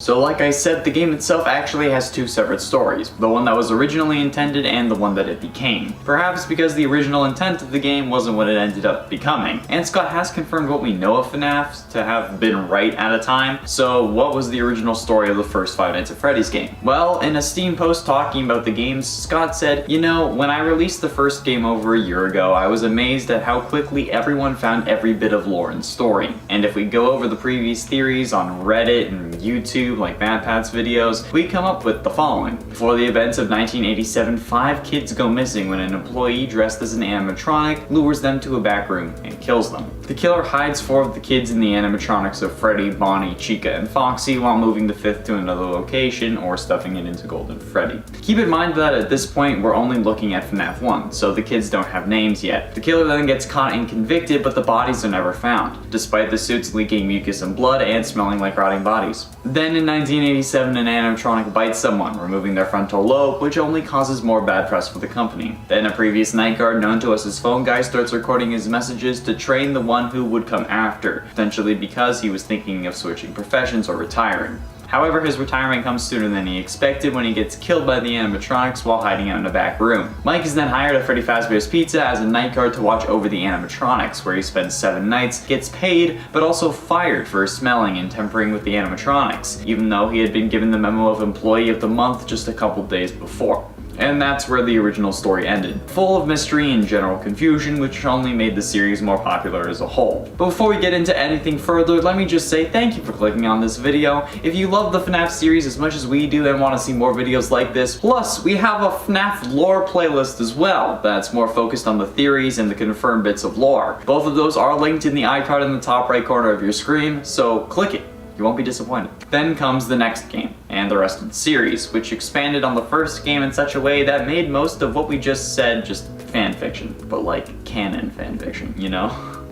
So like I said, the game itself actually has two separate stories, the one that was originally intended and the one that it became. Perhaps because the original intent of the game wasn't what it ended up becoming. And Scott has confirmed what we know of FNAF to have been right at a time. So what was the original story of the first Five Nights at Freddy's game? Well, in a Steam post talking about the games, Scott said, "You know, when I released the first game over a year ago, I was amazed at how quickly everyone found every bit of lore and story. And if we go over the previous theories on Reddit and YouTube, like MadPat's videos, we come up with the following. Before the events of 1987, 5 kids go missing when an employee dressed as an animatronic lures them to a back room and kills them. The killer hides 4 of the kids in the animatronics of Freddy, Bonnie, Chica, and Foxy while moving the 5th to another location or stuffing it into Golden Freddy." Keep in mind that at this point we're only looking at FNAF 1, so the kids don't have names yet. The killer then gets caught and convicted, but the bodies are never found, despite the suits leaking mucus and blood and smelling like rotting bodies. Then in 1987, an animatronic bites someone, removing their frontal lobe, which only causes more bad press for the company. Then a previous night guard known to us as Phone Guy starts recording his messages to train the one who would come after, potentially because he was thinking of switching professions or retiring. However, his retirement comes sooner than he expected when he gets killed by the animatronics while hiding out in a back room. Mike is then hired at Freddy Fazbear's Pizza as a night guard to watch over the animatronics, where he spends 7 nights, gets paid, but also fired for smelling and tampering with the animatronics, even though he had been given the memo of Employee of the Month just a couple days before. And that's where the original story ended, full of mystery and general confusion, which only made the series more popular as a whole. But before we get into anything further, let me just say thank you for clicking on this video. If you love the FNAF series as much as we do and want to see more videos like this, plus we have a FNAF lore playlist as well that's more focused on the theories and the confirmed bits of lore. Both of those are linked in the iCard in the top right corner of your screen, so click it. You won't be disappointed. Then comes the next game, and the rest of the series, which expanded on the first game in such a way that made most of what we just said just fanfiction, but like canon fanfiction, you know?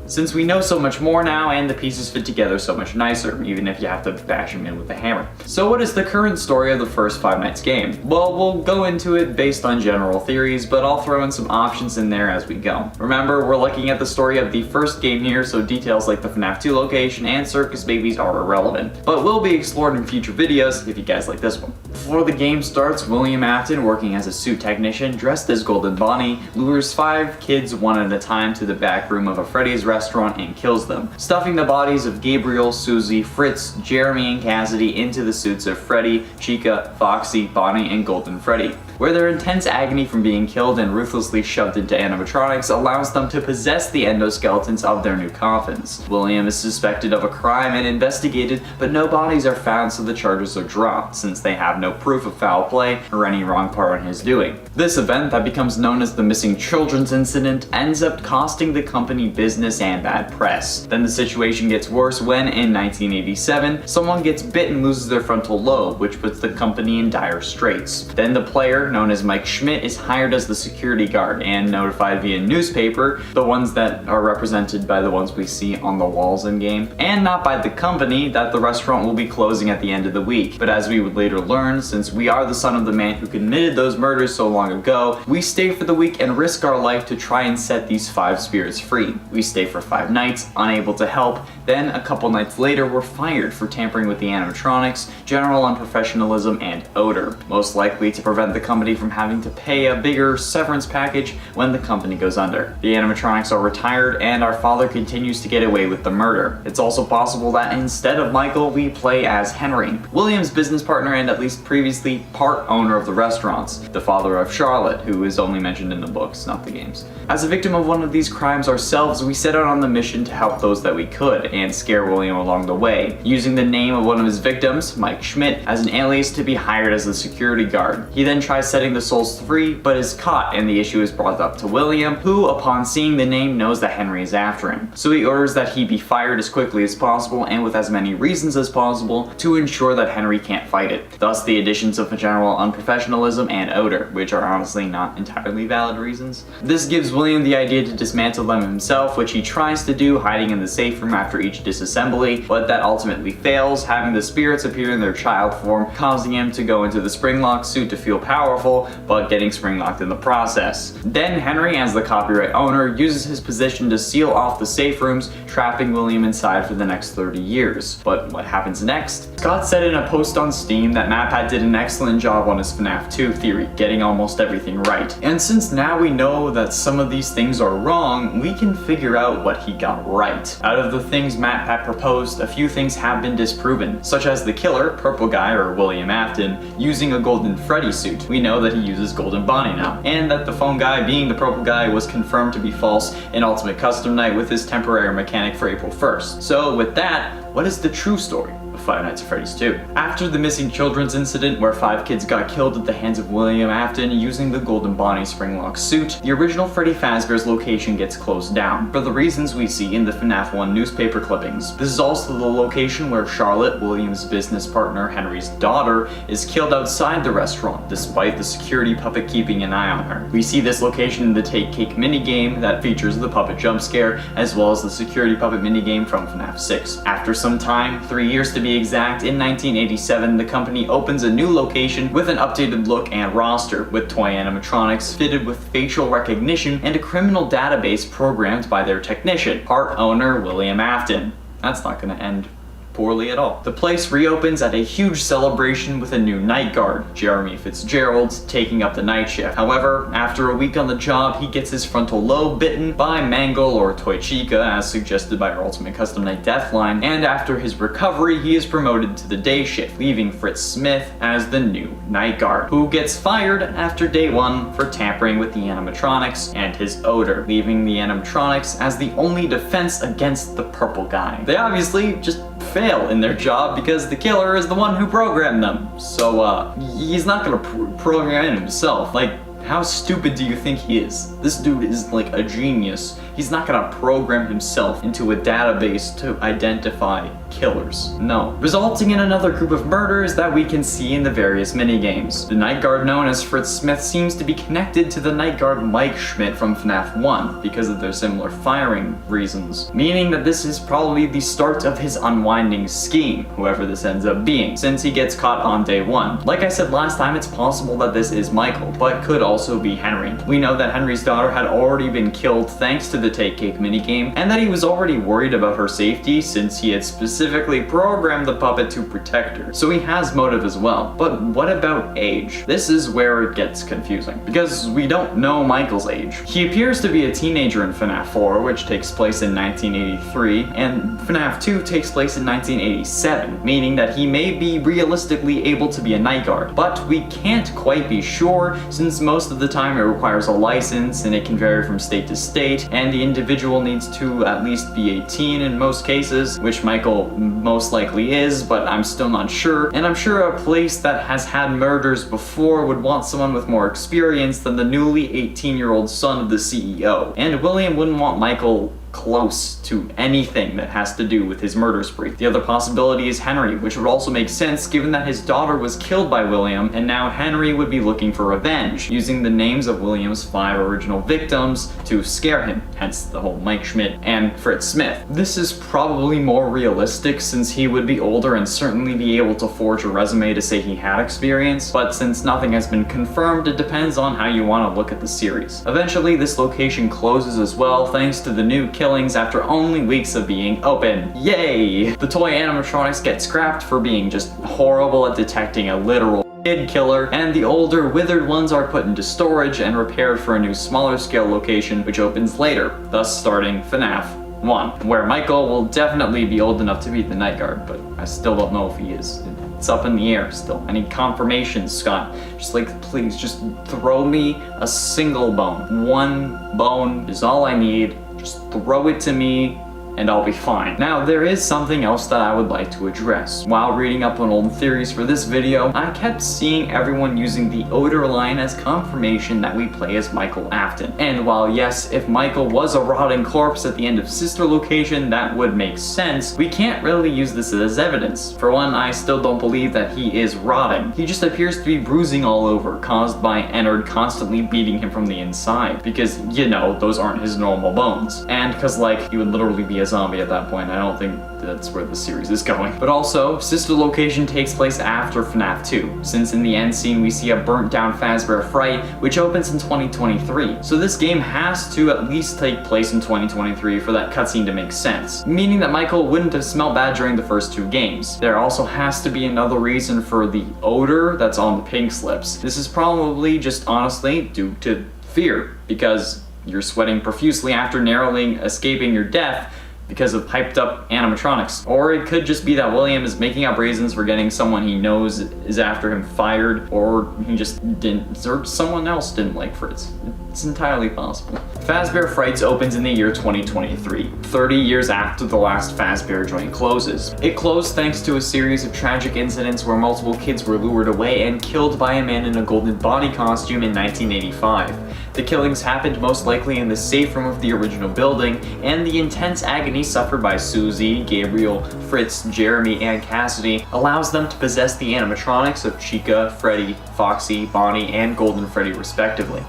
Since we know so much more now and the pieces fit together so much nicer, even if you have to bash them in with a hammer. So what is the current story of the first Five Nights game? Well, we'll go into it based on general theories, but I'll throw in some options in there as we go. Remember, we're looking at the story of the first game here, so details like the FNAF 2 location and circus babies are irrelevant, but will be explored in future videos if you guys like this one. Before the game starts, William Afton, working as a suit technician dressed as Golden Bonnie, lures 5 kids one at a time to the back room of a Freddy's restaurant and kills them, stuffing the bodies of Gabriel, Susie, Fritz, Jeremy, and Cassidy into the suits of Freddy, Chica, Foxy, Bonnie, and Golden Freddy, where their intense agony from being killed and ruthlessly shoved into animatronics allows them to possess the endoskeletons of their new coffins. William is suspected of a crime and investigated, but no bodies are found, so the charges are dropped, since they have no proof of foul play or any wrong part in his doing. This event, that becomes known as the Missing Children's Incident, ends up costing the company business and bad press. Then the situation gets worse when, in 1987, someone gets bit and loses their frontal lobe, which puts the company in dire straits. Then the player, known as Mike Schmidt, is hired as the security guard and notified via newspaper, the ones that are represented by the ones we see on the walls in game, and not by the company, that the restaurant will be closing at the end of the week. But as we would later learn, since we are the son of the man who committed those murders so long ago, we stay for the week and risk our life to try and set these 5 spirits free. We stay for 5 nights, unable to help. Then a couple nights later, we're fired for tampering with the animatronics, general unprofessionalism, and odor, most likely to prevent the company from having to pay a bigger severance package when the company goes under. The animatronics are retired, and our father continues to get away with the murder. It's also possible that instead of Michael, we play as Henry, William's business partner and at least previously part owner of the restaurants, the father of Charlotte, who is only mentioned in the books, not the games. As a victim of one of these crimes ourselves, we set out on the mission to help those that we could and scare William along the way, using the name of one of his victims, Mike Schmidt, as an alias to be hired as the security guard. He then tries setting the souls free, but is caught, and the issue is brought up to William, who, upon seeing the name, knows that Henry is after him. So he orders that he be fired as quickly as possible and with as many reasons as possible to ensure that Henry can't fight it. Thus the additions of general unprofessionalism and odor, which are honestly not entirely valid reasons. This gives William the idea to dismantle them himself, which he tries to do, hiding in the safe room after each disassembly, but that ultimately fails, having the spirits appear in their child form, causing him to go into the spring-locked suit to feel powerful, but getting spring-locked in the process. Then Henry, as the copyright owner, uses his position to seal off the safe rooms, trapping William inside for the next 30 years. But what happens next? Scott said in a post on Steam that MatPat did an excellent job on his FNAF 2 theory, getting almost everything right. And since now we know that some of these things are wrong, we can figure out what he got right. Out of the things MatPat proposed, a few things have been disproven, such as the killer, Purple Guy or William Afton, using a Golden Freddy suit. We know that he uses Golden Bonnie now, and that the phone guy being the Purple Guy was confirmed to be false in Ultimate Custom Night with his temporary mechanic for April 1st. So with that, what is the true story of Five Nights at Freddy's 2? After the missing children's incident where 5 kids got killed at the hands of William Afton using the Golden Bonnie spring-lock suit, the original Freddy Fazbear's location gets closed down, for the reasons we see in the FNAF 1 newspaper clippings. This is also the location where Charlotte, William's business partner Henry's daughter, is killed outside the restaurant, despite the security puppet keeping an eye on her. We see this location in the Take Cake minigame that features the puppet jump scare, as well as the security puppet minigame from FNAF 6. After some time, 3 years to be exact, in 1987, the company opens a new location with an updated look and roster, with toy animatronics fitted with facial recognition and a criminal database programmed by their technician, part owner William Afton. That's not gonna end poorly at all. The place reopens at a huge celebration with a new night guard, Jeremy Fitzgerald, taking up the night shift. However, after a week on the job, he gets his frontal lobe bitten by Mangle or Toy Chica, as suggested by our Ultimate Custom Night Deathline, and after his recovery, he is promoted to the day shift, leaving Fritz Smith as the new night guard, who gets fired after day 1 for tampering with the animatronics and his odor, leaving the animatronics as the only defense against the Purple Guy. They obviously just fail in their job because the killer is the one who programmed them. So, he's not gonna program it himself. Like, how stupid do you think he is? This dude is like a genius. He's not gonna program himself into a database to identify killers. No. Resulting in another group of murders that we can see in the various minigames. The night guard known as Fritz Smith seems to be connected to the night guard Mike Schmidt from FNAF 1 because of their similar firing reasons, meaning that this is probably the start of his unwinding scheme, whoever this ends up being, since he gets caught on day 1. Like I said last time, it's possible that this is Michael, but could also be Henry. We know that Henry's daughter had already been killed thanks to the Take Cake minigame, and that he was already worried about her safety since he had specifically programmed the puppet to protect her. So he has motive as well. But what about age? This is where it gets confusing, because we don't know Michael's age. He appears to be a teenager in FNAF 4, which takes place in 1983, and FNAF 2 takes place in 1987, meaning that he may be realistically able to be a night guard. But we can't quite be sure, since most of the time it requires a license and it can vary from state to state, and the individual needs to at least be 18 in most cases, which Michael most likely is, but I'm still not sure. And I'm sure a place that has had murders before would want someone with more experience than the newly 18-year-old son of the CEO. And William wouldn't want Michael close to anything that has to do with his murder spree. The other possibility is Henry, which would also make sense given that his daughter was killed by William, and now Henry would be looking for revenge, using the names of William's 5 original victims to scare him, hence the whole Mike Schmidt and Fritz Smith. This is probably more realistic since he would be older and certainly be able to forge a resume to say he had experience, but since nothing has been confirmed, it depends on how you want to look at the series. Eventually, this location closes as well thanks to the new killings after only weeks of being open. Yay! The toy animatronics get scrapped for being just horrible at detecting a literal kid killer, and the older, withered ones are put into storage and repaired for a new smaller scale location which opens later, thus starting FNAF 1, where Michael will definitely be old enough to be the night guard, but I still don't know if he is. It's up in the air still. I need confirmation, Scott. Just like, please, just throw me a single bone. One bone is all I need. Just throw it to me and I'll be fine. Now, there is something else that I would like to address. While reading up on old theories for this video, I kept seeing everyone using the odor line as confirmation that we play as Michael Afton. And while yes, if Michael was a rotting corpse at the end of Sister Location, that would make sense, we can't really use this as evidence. For one, I still don't believe that he is rotting. He just appears to be bruising all over, caused by Ennard constantly beating him from the inside, because, you know, those aren't his normal bones. And because, like, he would literally be a zombie at that point. I don't think that's where the series is going. But also, Sister Location takes place after FNAF 2, since in the end scene we see a burnt down Fazbear Fright, which opens in 2023. So this game has to at least take place in 2023 for that cutscene to make sense, meaning that Michael wouldn't have smelled bad during the first 2 games. There also has to be another reason for the odor that's on the pink slips. This is probably just honestly due to fear, because you're sweating profusely after narrowly escaping your death because of hyped up animatronics. Or it could just be that William is making up reasons for getting someone he knows is after him fired, or he just didn't, or someone else didn't like Fritz. It's entirely possible. Fazbear Frights opens in the year 2023, 30 years after the last Fazbear joint closes. It closed thanks to a series of tragic incidents where multiple kids were lured away and killed by a man in a golden body costume in 1985. The killings happened most likely in the safe room of the original building, and the intense agony suffered by Susie, Gabriel, Fritz, Jeremy, and Cassidy allows them to possess the animatronics of Chica, Freddy, Foxy, Bonnie, and Golden Freddy respectively.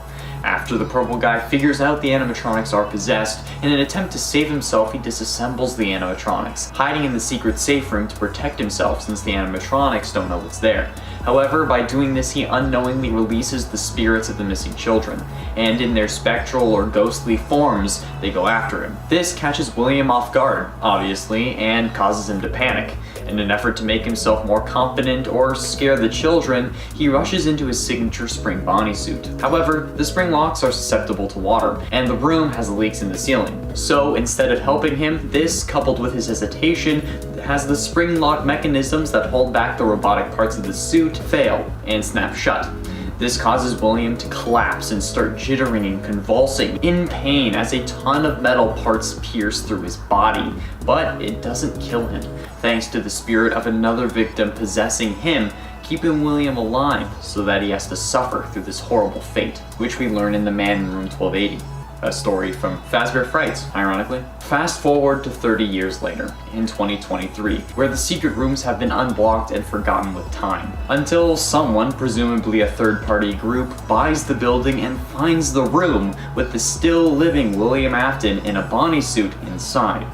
After the purple guy figures out the animatronics are possessed, in an attempt to save himself, he disassembles the animatronics, hiding in the secret safe room to protect himself since the animatronics don't know what's there. However, by doing this, he unknowingly releases the spirits of the missing children, and in their spectral or ghostly forms, they go after him. This catches William off guard, obviously, and causes him to panic. In an effort to make himself more confident or scare the children, he rushes into his signature spring Bonnie suit. However, the spring locks are susceptible to water, and the room has leaks in the ceiling. So instead of helping him, this, coupled with his hesitation, has the spring lock mechanisms that hold back the robotic parts of the suit fail and snap shut. This causes William to collapse and start jittering and convulsing in pain as a ton of metal parts pierce through his body, but it doesn't kill him, thanks to the spirit of another victim possessing him, keeping William alive so that he has to suffer through this horrible fate, which we learn in The Man in Room 1280. A story from Fazbear Frights, ironically. Fast forward to 30 years later, in 2023, where the secret rooms have been unblocked and forgotten with time, until someone, presumably a third-party group, buys the building and finds the room with the still living William Afton in a Bonnie suit inside.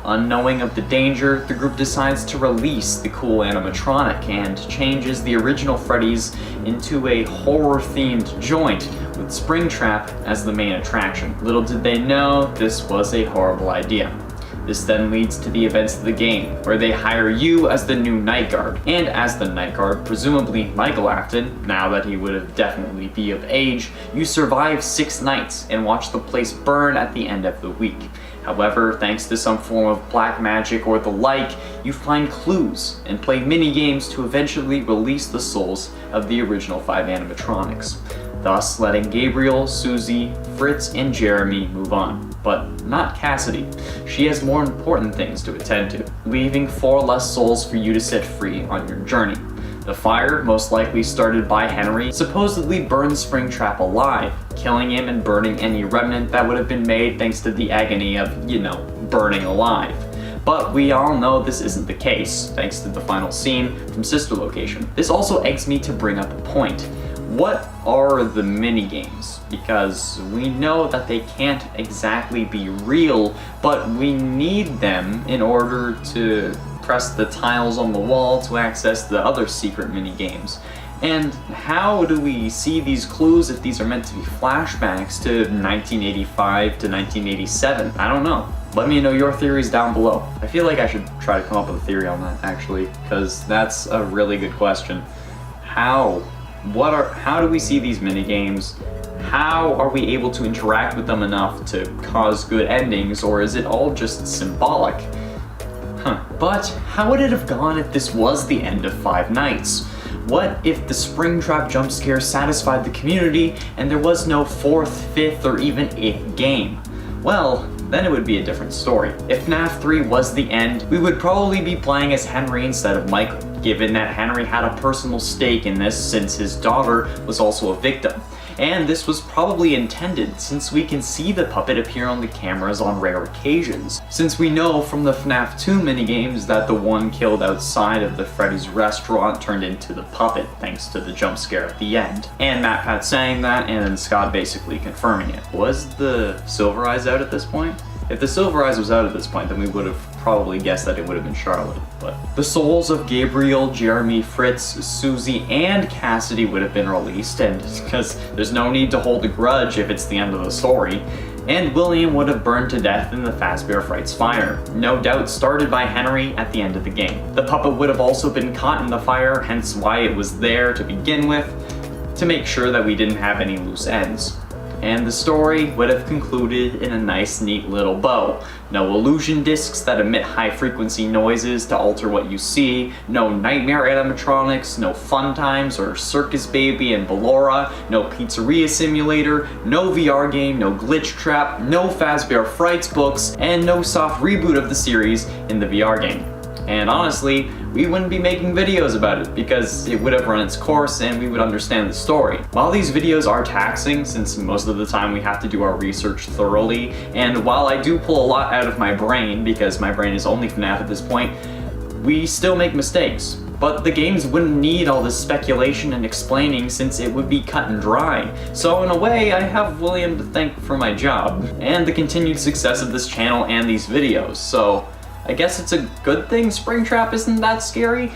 Unknowing of the danger, the group decides to release the cool animatronic and changes the original Freddy's into a horror-themed joint with Springtrap as the main attraction. Little did they know, this was a horrible idea. This then leads to the events of the game, where they hire you as the new Night Guard. And as the Night Guard, presumably Michael Afton, now that he would have definitely be of age, you survive 6 nights and watch the place burn at the end of the week. However, thanks to some form of black magic or the like, you find clues and play mini-games to eventually release the souls of the original 5 animatronics, thus letting Gabriel, Susie, Fritz, and Jeremy move on. But not Cassidy. She has more important things to attend to, leaving 4 less souls for you to set free on your journey. The fire, most likely started by Henry, supposedly burned Springtrap alive, killing him and burning any remnant that would have been made thanks to the agony of, you know, burning alive. But we all know this isn't the case, thanks to the final scene from Sister Location. This also eggs me to bring up a point. What are the mini-games? Because we know that they can't exactly be real, but we need them in order to press the tiles on the wall to access the other secret mini-games. And how do we see these clues if these are meant to be flashbacks to 1985 to 1987? I don't know. Let me know your theories down below. I feel like I should try to come up with a theory on that, actually, because that's a really good question. How do we see these mini-games? How are we able to interact with them enough to cause good endings, or is it all just symbolic? But how would it have gone if this was the end of Five Nights? What if the Springtrap jump scare satisfied the community and there was no 4th, 5th, or even 8th game? Well, then it would be a different story. If FNAF 3 was the end, we would probably be playing as Henry instead of Michael, given that Henry had a personal stake in this since his daughter was also a victim. And this was probably intended since we can see the puppet appear on the cameras on rare occasions. Since we know from the FNAF 2 minigames that the one killed outside of the Freddy's restaurant turned into the puppet thanks to the jump scare at the end. And MatPat saying that and then Scott basically confirming it. Was the Silver Eyes out at this point? If the Silver Eyes was out at this point, then we would have probably guessed that it would have been Charlotte. But the souls of Gabriel, Jeremy, Fritz, Susie, and Cassidy would have been released, and because there's no need to hold a grudge if it's the end of the story. And William would have burned to death in the Fazbear Frights fire, no doubt started by Henry at the end of the game. The puppet would have also been caught in the fire, hence why it was there to begin with, to make sure that we didn't have any loose ends. And the story would have concluded in a nice, neat little bow. No illusion discs that emit high-frequency noises to alter what you see, no nightmare animatronics, no Fun Times or Circus Baby and Ballora, no Pizzeria Simulator, no VR game, no Glitch Trap, no Fazbear Frights books, and no soft reboot of the series in the VR game. And honestly, we wouldn't be making videos about it because it would have run its course and we would understand the story. While these videos are taxing, since most of the time we have to do our research thoroughly, and while I do pull a lot out of my brain because my brain is only FNAF at this point, we still make mistakes. But the games wouldn't need all this speculation and explaining since it would be cut and dry. So in a way, I have William to thank for my job, and the continued success of this channel and these videos, so I guess it's a good thing Springtrap isn't that scary.